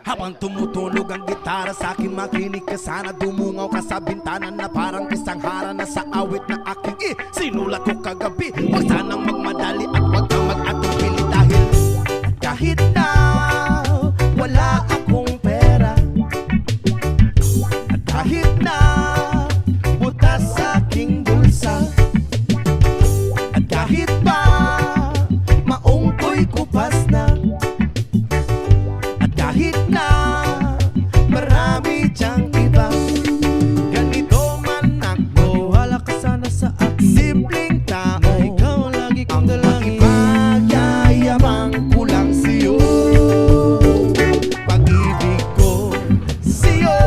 Habang tumutulog ang gitara sa akin, makinig ka sana. Dumungaw ka sa bintana na parang isang harana sa awit na aking sinulat ko kagabi. Huwag sanang magmadali at huwag kang mag-atubili dahil kahit na wala akong pera, at kahit na butas sa aking bulsa, at kahit pa maong ko'y kupas na, kahit na marami diyang iba, ganito man ako, wala ka sana sa akin. Simpleng tao, ikaw ang lagi kong dalangin. Ang ipagyayabang ko lang sa'yo, pag-ibig ko sa'yo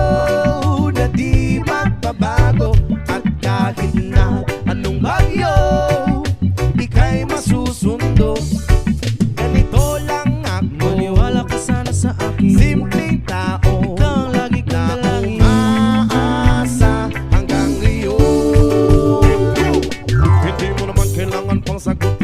na di magbabago. At kahit na anong bagyo, ika'y masusundo. Ganito lang ako, maniwala ka sana sa akin. Simpleng tao, ikaw ang lagi kong dalangin. Aasa hanggang ngayon. Hindi mo naman kailangan pang sagot